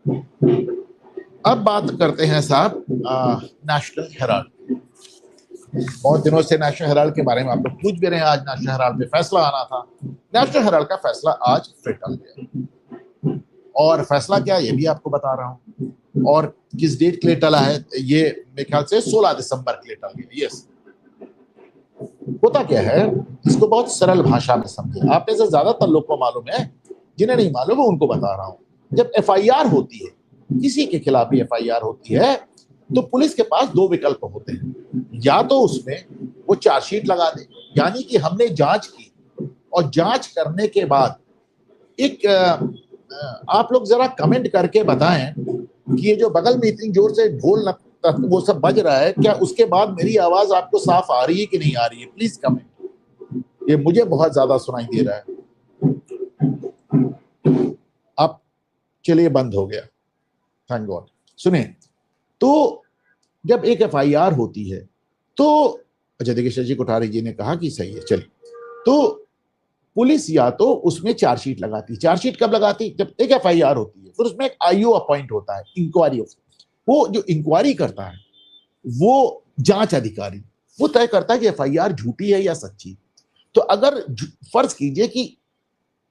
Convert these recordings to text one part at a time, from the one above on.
अब बात करते हैं साहब नेशनल हेराल्ड। बहुत दिनों से नेशनल हेराल्ड के बारे में आप लोग पूछ भी रहे हैं। आज नेशनल हेराल्ड पे फैसला आना था। नेशनल हेराल्ड का फैसला आज फिर टल गया, और फैसला क्या ये भी आपको बता रहा हूं। और किस डेट के लिए टला है ये मेरे ख्याल से 16 दिसंबर के लिए टल गया। यस, होता क्या है इसको बहुत सरल भाषा में समझे। आप में से ज्यादातर लोग को मालूम है, जिन्हें नहीं मालूम है उनको बता रहा हूं। जब एफआईआर होती है, किसी के खिलाफ भी एफआईआर होती है, तो पुलिस के पास दो विकल्प होते हैं। या तो उसमें वो चार्जशीट लगा दे, यानी कि हमने जांच की, और जांच करने के बाद एक आप लोग जरा कमेंट करके बताएं कि ये जो बगल में इतनी जोर से ढोल वो सब बज रहा है, क्या उसके बाद मेरी आवाज आपको साफ आ रही है कि नहीं आ रही है? Please comment. ये मुझे बहुत ज्यादा सुनाई दे रहा है। अब चलिए, बंद हो गया, थैंक गॉड। सुने, तो जब एक एफआईआर होती है तो अच्छा देखिए, शशि कोठारी जी ने कहा कि सही है। चलिए, तो पुलिस या तो उसमें चार्जशीट लगाती। चार्जशीट कब लगाती? जब एक एफआईआर होती है, फिर उसमें एक आईओ अपॉइंट होता है, इंक्वायरी ऑफिसर। वो जो इंक्वायरी करता है, वो जांच अधिकारी, वो तय करता है कि एफआईआर झूठी है या सच्ची। तो अगर फर्ज कीजिए कि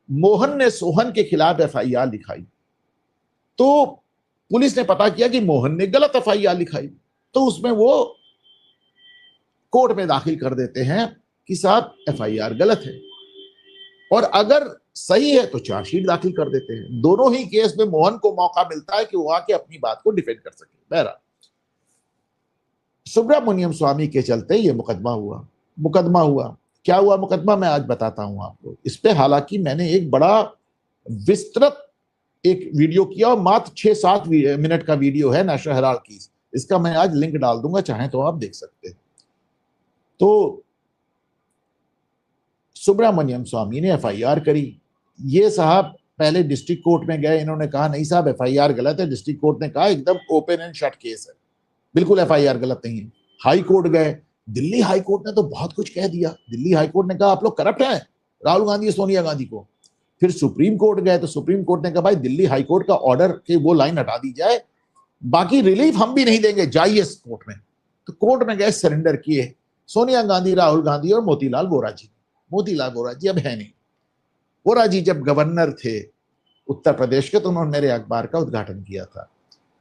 मोहन ने सोहन के खिलाफ एफआईआर लिखाई, तो पुलिस ने पता किया कि मोहन ने गलत एफआईआर लिखाई, तो उसमें वो कोर्ट में दाखिल कर देते हैं कि साहब एफआईआर गलत है। और अगर सही है तो चार्जशीट दाखिल कर देते हैं। दोनों ही केस में मोहन को मौका मिलता है कि वो आके अपनी बात को डिफेंड कर सके। बहरहाल, सुब्रमण्यम स्वामी के चलते ये मुकदमा हुआ। क्या हुआ मुकदमा, मैं आज बताता हूं आपको इस पे। हालांकि मैंने एक बड़ा विस्तृत एक वीडियो किया, और मात्र 6-7 मिनट का वीडियो है नेशनल हेराल्ड की। इसका मैं आज लिंक डाल दूंगा, चाहें तो आप देख सकते हैं। तो सुब्रमण्यम स्वामी ने एफआईआर करी। ये साहब पहले डिस्ट्रिक्ट कोर्ट में गए, इन्होंने कहा नहीं साहब एफआईआर गलत है। डिस्ट्रिक्ट कोर्ट ने कहा एकदम ओपन एंड शट केस है, बिल्कुल एफआईआर गलत नहीं है। हाई कोर्ट गए, दिल्ली हाई कोर्ट ने तो बहुत कुछ कह दिया। दिल्ली हाई कोर्ट ने कहा आप लोग करप्ट हैं, राहुल गांधी और सोनिया गांधी को। फिर सुप्रीम कोर्ट गए, तो सुप्रीम कोर्ट ने कहा भाई दिल्ली हाई कोर्ट का ऑर्डर की वो लाइन हटा दी जाए, बाकी रिलीफ हम भी नहीं देंगे, जाइए कोर्ट में। तो कोर्ट में गए, सरेंडर किए सोनिया गांधी, राहुल गांधी और मोतीलाल वोरा जी। मोतीलाल वोरा जी अब है नहीं। वोरा जी जब गवर्नर थे उत्तर प्रदेश के, तो उन्होंने मेरे अखबार का उद्घाटन किया था,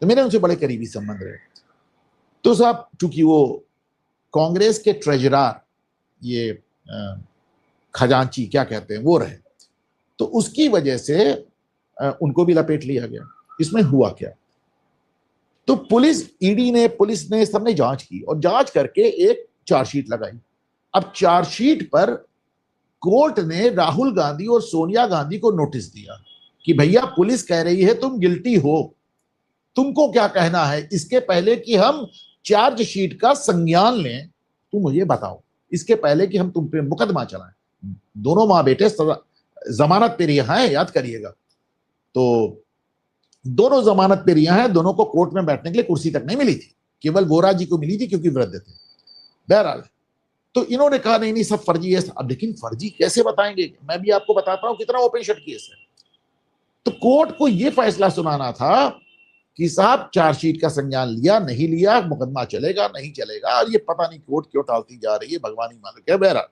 तो मेरे उनसे बड़े करीबी संबंध रहे। तो साहब चूंकि वो कांग्रेस के ट्रेजरर, ये खजांची क्या कहते हैं, वो रहे, तो उसकी वजह से उनको भी लपेट लिया गया। इसमें हुआ क्या, तो पुलिस ने सबने जांच की, और जांच करके एक चार्जशीट लगाई। अब चार्जशीट पर कोर्ट ने राहुल गांधी और सोनिया गांधी को नोटिस दिया कि भैया पुलिस कह रही है तुम गिल्टी हो, तुमको क्या कहना है? इसके पहले कि हम चार्जशीट का संज्ञान लें, तुम मुझे बताओ, इसके पहले कि हम तुम पे मुकदमा चलाएं। दोनों माँ बेटे जमानत पे रिहा हैं, याद करिएगा। तो दोनों जमानत पे रिहा हैं, दोनों को कोर्ट में बैठने के लिए कुर्सी तक नहीं मिली थी, केवल वोरा जी को मिली थी क्योंकि वृद्ध थे। बहरहाल, तो इन्होंने कहा नहीं नहीं सब फर्जी है। अब लेकिन फर्जी कैसे बताएंगे, मैं भी आपको बताता हूं कितना ओपन शट केस है। तो कोर्ट को यह फैसला सुनाना था कि साहब चार्जशीट का संज्ञान लिया नहीं लिया, मुकदमा चलेगा नहीं चलेगा, और ये पता नहीं कोर्ट क्यों टालती जा रही है, भगवान ही मालिक है। बहरहाल,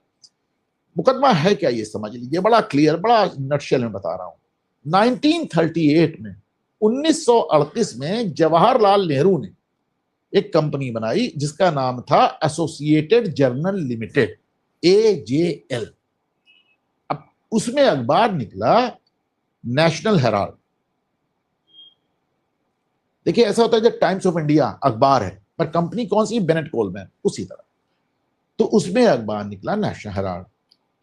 मुकदमा है क्या ये समझ लीजिए, बड़ा क्लियर, बड़ा नटशेल में बता रहा हूं। 1938 में 1938 में जवाहरलाल नेहरू ने एक कंपनी बनाई जिसका नाम था एसोसिएटेड जर्नल लिमिटेड, AJL। अब उसमें अखबार निकला नेशनल हेराल्ड। देखिए ऐसा होता है जब टाइम्स ऑफ इंडिया अखबार है, पर कंपनी कौन सी? बेनेट कोलमैन, उसी तरह। तो उसमें अखबार निकला नेशनल हेराल्ड।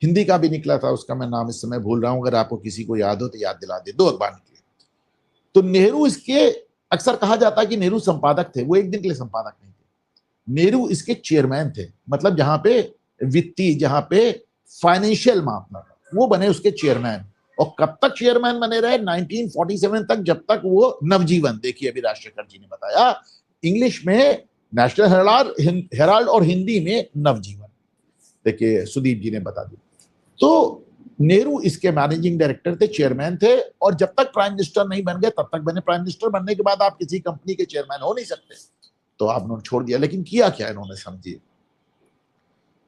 हिंदी का भी निकला था, उसका मैं नाम इस समय भूल रहा हूं, अगर आपको किसी को याद हो तो याद दिला दे। 2 अखबार निकले। तो नेहरू इसके, अक्सर कहा जाता है कि नेहरू संपादक थे, वो एक दिन के लिए संपादक नहीं थे। नेहरू इसके चेयरमैन थे, मतलब जहां पे वित्तीय, जहां पे फाइनेंशियल मामला, वो बने उसके चेयरमैन। और कब तक चेयरमैन बने रहे? 1947 तक, जब तक वो नवजीवन, देखिए अभी राजशेखर जी ने बताया, इंग्लिश में नेशनल हेराल्ड और हिंदी में नवजीवन, देखिए सुदीप जी ने बता दिया। तो नेहरू इसके मैनेजिंग डायरेक्टर थे, चेयरमैन थे, और जब तक प्राइम मिनिस्टर नहीं बन गए तब तक बने। प्राइम मिनिस्टर बनने के बाद आप किसी कंपनी के चेयरमैन हो नहीं सकते, तो आपने छोड़ दिया। लेकिन किया क्या इन्होंने, समझिए।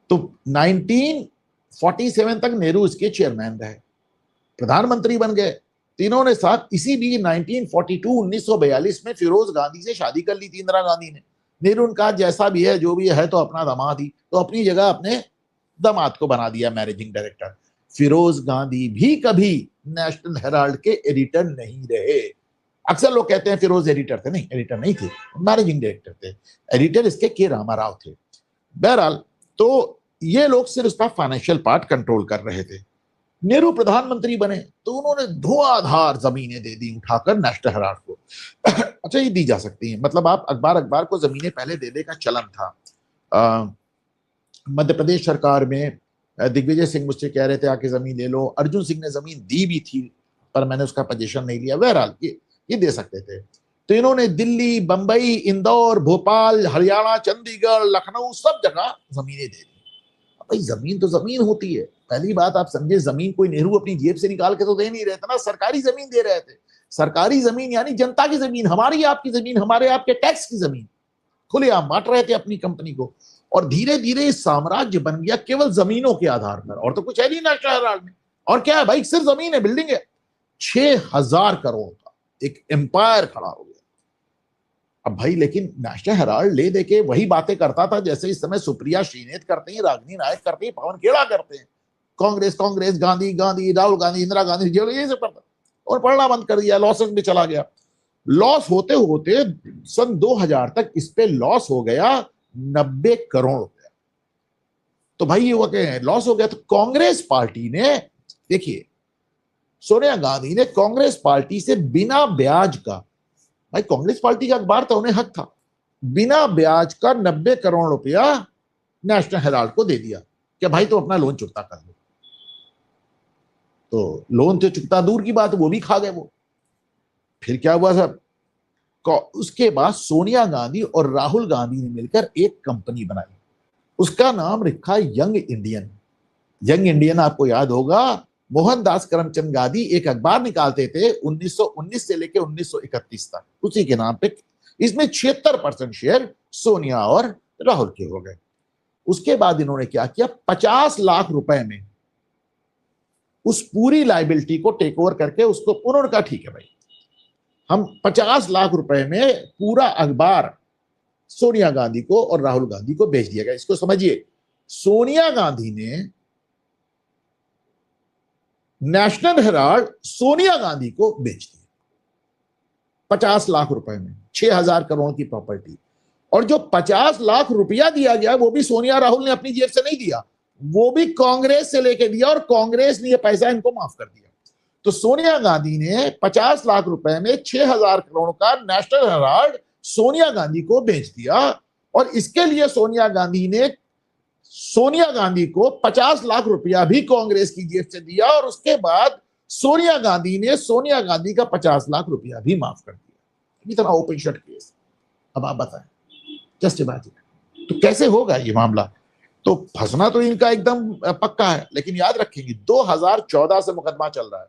तो 1947 तक नेहरू इसके चेयरमैन रहे, प्रधानमंत्री बन गए। तीनों ने साथ इसी बीच 1942 में फिरोज गांधी से शादी कर ली थी इंदिरा गांधी ने। नेहरू ने कहा जैसा भी है जो भी है तो अपना दामाद ही, तो अपनी जगह अपने दामाद को बना दिया मैनेजिंग डायरेक्टर। फिरोज गांधी भी कभी नेशनल हेराल्ड के एडिटर नहीं रहे। अक्सर लोग कहते हैं फिरोज एडिटर थे, नहीं, एडिटर नहीं थे, मैनेजिंग डायरेक्टर थे। एडिटर इसके के रामाराव थे। बहरहाल, तो ये लोग सिर्फ उसका फाइनेंशियल पार्ट कंट्रोल कर रहे थे। नेहरू प्रधानमंत्री बने तो उन्होंने धुआंधार जमीनें दे दी उठाकर नेशनल हेराल्ड को। अच्छा, ये दी जा सकती हैं, मतलब आप अखबार को जमीनें पहले देने का चलन था। मध्य प्रदेश सरकार में दिग्विजय सिंह मुझसे कह रहे थे आके जमीन ले लो, अर्जुन सिंह ने जमीन दी भी थी पर मैंने उसका पोजीशन नहीं लिया। बहरहाल ये दे सकते थे। तो इन्होंने दिल्ली, बंबई, इंदौर, भोपाल, हरियाणा, चंडीगढ़, लखनऊ, सब जगह जमीनें दे दी। भाई जमीन तो जमीन होती है। पहली बात आप समझे, जमीन कोई नेहरू अपनी जेब से निकाल के तो दे नहीं रहे थे ना, सरकारी जमीन दे रहे थे। सरकारी जमीन यानी जनता की जमीन, हमारी आपकी जमीन, हमारे आपके टैक्स की जमीन खुलेआम बांट रहे थे अपनी कंपनी को। और धीरे धीरे साम्राज्य बन गया केवल जमीनों के आधार पर, और तो कुछ है नहीं नेशनल हेराल्ड में। और क्या है भाई, सिर्फ जमीन है, बिल्डिंग है। 6,000 करोड़ का एक एम्पायर खड़ा हो गया। अब भाई लेकिन नेशनल हेराल्ड ले दे के वही बातें करता था जैसे इस समय सुप्रिया श्रीनेत करती हैं, रागिनी नायक करती हैं, पवन खेड़ा करते हैं। कांग्रेस कांग्रेस, गांधी गांधी, राहुल गांधी, इंदिरा गांधी, ये सब करता, और पढ़ना बंद कर दिया, लॉसेस में चला गया। लॉस होते होते सन 2000 तक इस पे लॉस हो गया 90 करोड़ रुपया। तो भाई ये वो क्या लॉस हो गया। तो कांग्रेस पार्टी ने, देखिए, सोनिया गांधी ने कांग्रेस पार्टी से बिना ब्याज का, भाई कांग्रेस पार्टी का अखबार था, उन्हें हक था, बिना ब्याज का 90 करोड़ रुपया नेशनल हेराल्ड को दे दिया कि भाई तो अपना लोन चुकता कर लो। तो लोन तो चुकता दूर की बात, वो भी खा गए वो। फिर क्या हुआ साहब, उसके बाद सोनिया गांधी और राहुल गांधी ने मिलकर एक कंपनी बनाई, उसका नाम रखा यंग इंडियन। यंग इंडियन आपको याद होगा, मोहनदास करमचंद गांधी एक अखबार निकालते थे 1919 से लेकर 1931 तक, उसी के नाम पे। इसमें 76% शेयर सोनिया और राहुल के हो गए। उसके बाद इन्होंने क्या किया, 50 लाख रुपए में उस पूरी लाइबिलिटी को टेक ओवर करके उसको, उन्होंने कहा ठीक है भाई, हम 50 लाख रुपए में पूरा अखबार सोनिया गांधी को और राहुल गांधी को बेच दिया गया। इसको समझिए, सोनिया गांधी ने नेशनल हेराल्ड सोनिया गांधी को बेच दिया 50 लाख रुपए में, 6,000 करोड़ की प्रॉपर्टी। और जो 50 लाख रुपया दिया गया वो भी सोनिया राहुल ने अपनी जेब से नहीं दिया, वो भी कांग्रेस से लेके दिया, और कांग्रेस ने ये पैसा इनको माफ कर दिया। तो सोनिया गांधी ने 50 लाख रुपए में 6,000 करोड़ का नेशनल हेराल्ड सोनिया गांधी को बेच दिया। और इसके लिए सोनिया गांधी को 50 लाख रुपया भी कांग्रेस की जेब से दिया, और उसके बाद सोनिया गांधी ने सोनिया गांधी का 50 लाख रुपया भी माफ कर दिया। इतना ओपन शट केस। अब आप बताएं, जस्ट इमेजिन, तो कैसे होगा ये मामला। तो फंसना तो इनका एकदम पक्का है। लेकिन याद रखेंगे 2014 से मुकदमा चल रहा है।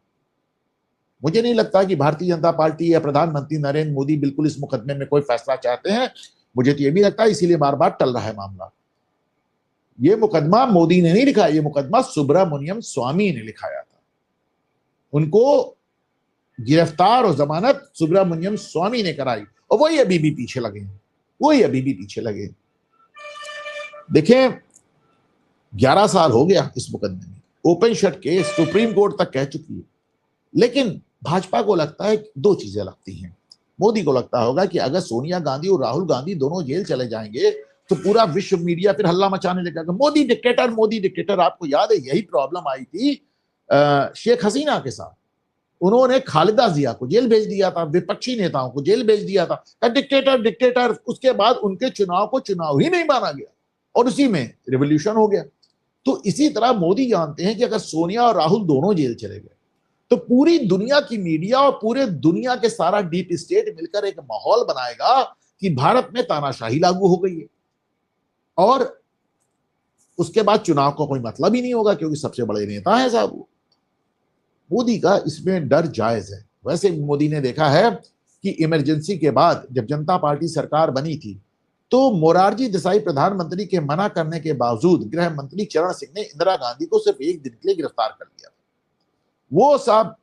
मुझे नहीं लगता कि भारतीय जनता पार्टी या प्रधानमंत्री नरेंद्र मोदी बिल्कुल इस मुकदमे में कोई फैसला चाहते हैं। मुझे तो ये भी लगता है इसीलिए बार बार टल रहा है मामला। ये मुकदमा मोदी ने नहीं लिखा, ये मुकदमा सुब्रमण्यम स्वामी ने लिखाया था। उनको गिरफ्तार और जमानत सुब्रमण्यम स्वामी ने कराई, और वही अभी भी पीछे लगे हैं, वही अभी भी पीछे लगे। देखें, 11 साल हो गया इस मुकदमे में, open shut case supreme court तक कह चुकी है। लेकिन भाजपा को लगता है, दो चीजें लगती हैं। मोदी को लगता होगा कि अगर सोनिया गांधी और राहुल गांधी दोनों जेल चले जाएंगे तो पूरा विश्व मीडिया फिर हल्ला मचाने लगेगा, मोदी डिक्टेटर, मोदी डिक्टेटर। आपको याद है यही प्रॉब्लम आई थी शेख हसीना के साथ। उन्होंने खालिदा जिया को जेल भेज दिया था, विपक्षी नेताओं को जेल भेज दिया था, डिक्टेटर डिक्टेटर। उसके बाद उनके चुनाव को चुनाव ही नहीं माना गया, और उसी में रिवोल्यूशन हो गया। तो इसी तरह मोदी जानते हैं कि अगर सोनिया और राहुल दोनों जेल चले गए तो पूरी दुनिया की मीडिया और पूरे दुनिया के सारा डीप स्टेट मिलकर एक माहौल बनाएगा कि भारत में तानाशाही लागू हो गई है, और उसके बाद चुनाव का कोई मतलब ही नहीं होगा, क्योंकि सबसे बड़े नेता हैं साहब वो। मोदी का इसमें डर जायज है। वैसे मोदी ने देखा है कि इमरजेंसी के बाद जब जनता पार्टी सरकार बनी थी तो मोरारजी देसाई प्रधानमंत्री के मना करने के बावजूद गृह मंत्री चरण सिंह ने इंदिरा गांधी को सिर्फ एक दिन के लिए गिरफ्तार कर लिया। वो साहब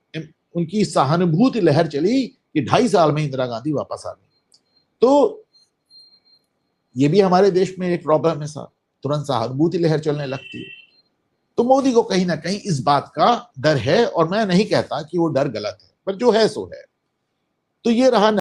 उनकी सहानुभूति लहर चली कि 2.5 साल में इंदिरा गांधी वापस आ गई। तो ये भी हमारे देश में एक प्रॉब्लम है साहब, तुरंत सहानुभूति लहर चलने लगती है। तो मोदी को कहीं ना कहीं इस बात का डर है, और मैं नहीं कहता कि वो डर गलत है, पर जो है सो है। तो ये रहा